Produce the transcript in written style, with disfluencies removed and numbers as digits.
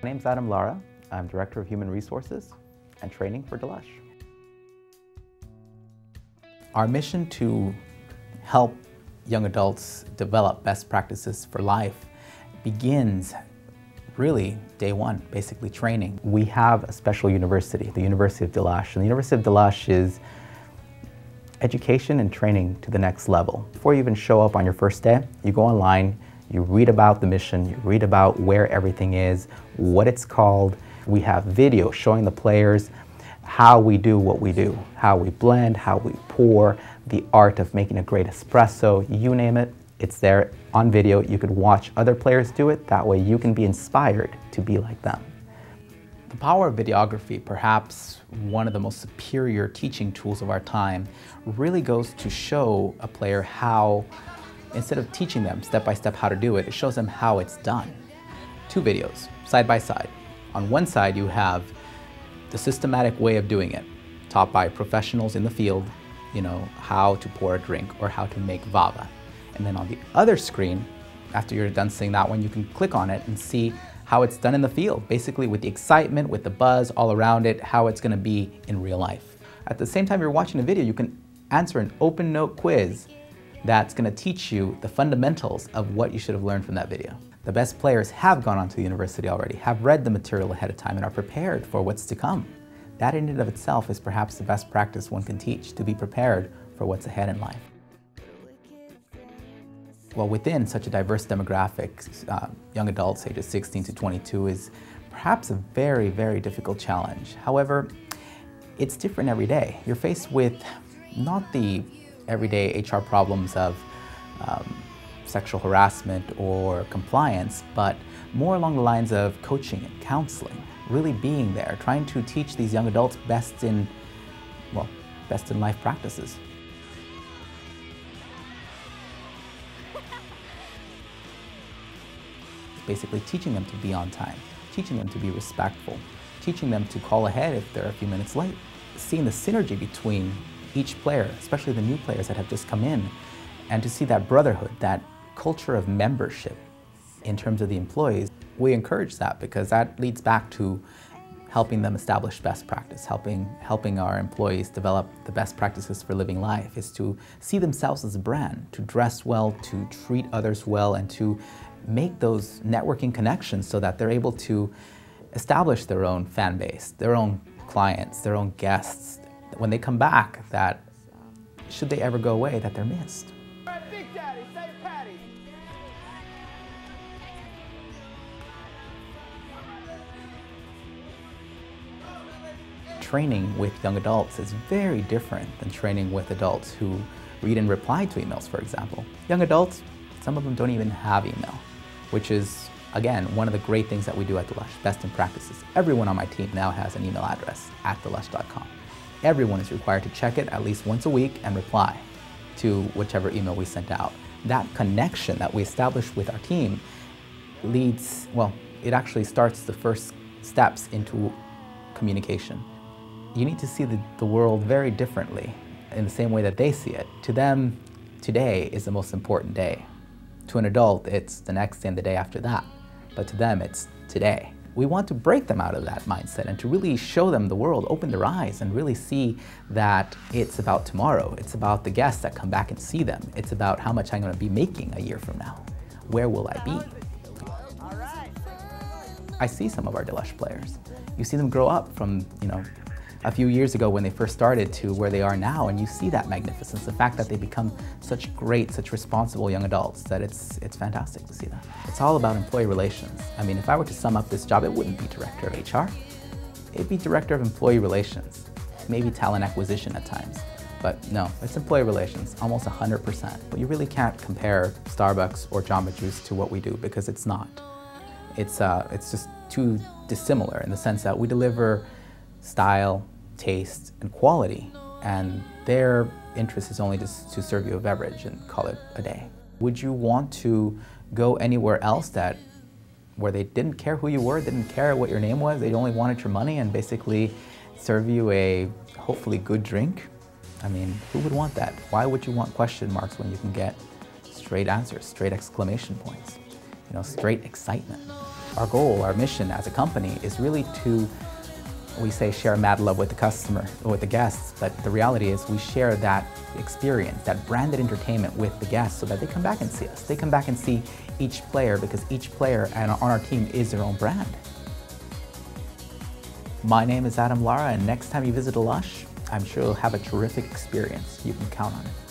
My name's Adam Lara. I'm Director of Human Resources and Training for Dlush. Our mission to help young adults develop best practices for life begins really day one, basically training. We have a special university, the University of Dlush, and the University of Dlush is education and training to the next level. Before you even show up on your first day, you go online, you read about the mission, you read about where everything is, what it's called. We have video showing the players how we do what we do, how we blend, how we pour, the art of making a great espresso, you name it, it's there on video. You could watch other players do it, that way you can be inspired to be like them. The power of videography, perhaps one of the most superior teaching tools of our time, really goes to show a player how, instead of teaching them step by step how to do it, it shows them how it's done. Two videos, side by side. On one side you have the systematic way of doing it, taught by professionals in the field, you know, how to pour a drink or how to make vava. And then on the other screen, after you're done seeing that one, you can click on it and see how it's done in the field, basically with the excitement, with the buzz all around it, how it's gonna be in real life. At the same time you're watching a video, you can answer an open note quiz that's gonna teach you the fundamentals of what you should have learned from that video. The best players have gone on to the university already, have read the material ahead of time and are prepared for what's to come. That in and of itself is perhaps the best practice one can teach, to be prepared for what's ahead in life. Well, within such a diverse demographic, young adults ages 16 to 22 is perhaps a very, very difficult challenge. However, it's different every day. You're faced with not the everyday HR problems of sexual harassment or compliance, but more along the lines of coaching and counseling, really being there, trying to teach these young adults best in life practices. Basically teaching them to be on time, teaching them to be respectful, teaching them to call ahead if they're a few minutes late. Seeing the synergy between each player, especially the new players that have just come in, and to see that brotherhood, that culture of membership in terms of the employees. We encourage that because that leads back to helping them establish best practice, helping our employees develop the best practices for living life, is to see themselves as a brand, to dress well, to treat others well, and to make those networking connections so that they're able to establish their own fan base, their own clients, their own guests. When they come back, that should they ever go away, that they're missed. Big Daddy, say Patty. Training with young adults is very different than training with adults who read and reply to emails, for example. Young adults, some of them don't even have email, which is, again, one of the great things that we do at Dlush, best in practices. Everyone on my team now has an email address at dlush.com. Everyone is required to check it at least once a week and reply to whichever email we sent out. That connection that we establish with our team leads, well, it actually starts the first steps into communication. You need to see the world very differently in the same way that they see it. To them, today is the most important day. To an adult, it's the next day and the day after that. But to them, it's today. We want to break them out of that mindset and to really show them the world, open their eyes, and really see that it's about tomorrow. It's about the guests that come back and see them. It's about how much I'm going to be making a year from now. Where will I be? I see some of our Dlush players. You see them grow up from, a few years ago when they first started to where they are now, and you see that magnificence, the fact that they become such great, such responsible young adults, that it's fantastic to see that. It's all about employee relations. I mean, if I were to sum up this job, it wouldn't be director of HR. It'd be director of employee relations, maybe talent acquisition at times. But no, it's employee relations, almost 100%. But you really can't compare Starbucks or Jamba Juice to what we do, because it's not. It's just too dissimilar in the sense that we deliver style, taste, and quality, and their interest is only just to serve you a beverage and call it a day. Would you want to go anywhere else where they didn't care who you were, didn't care what your name was, they only wanted your money and basically serve you a hopefully good drink? I mean, who would want that? Why would you want question marks when you can get straight answers, straight exclamation points? straight excitement. Our goal, our mission as a company is really to, we say, share mad love with the customer, with the guests, but the reality is we share that experience, that branded entertainment with the guests so that they come back and see us. They come back and see each player because each player on our team is their own brand. My name is Adam Lara, and next time you visit Dlush, I'm sure you'll have a terrific experience. You can count on it.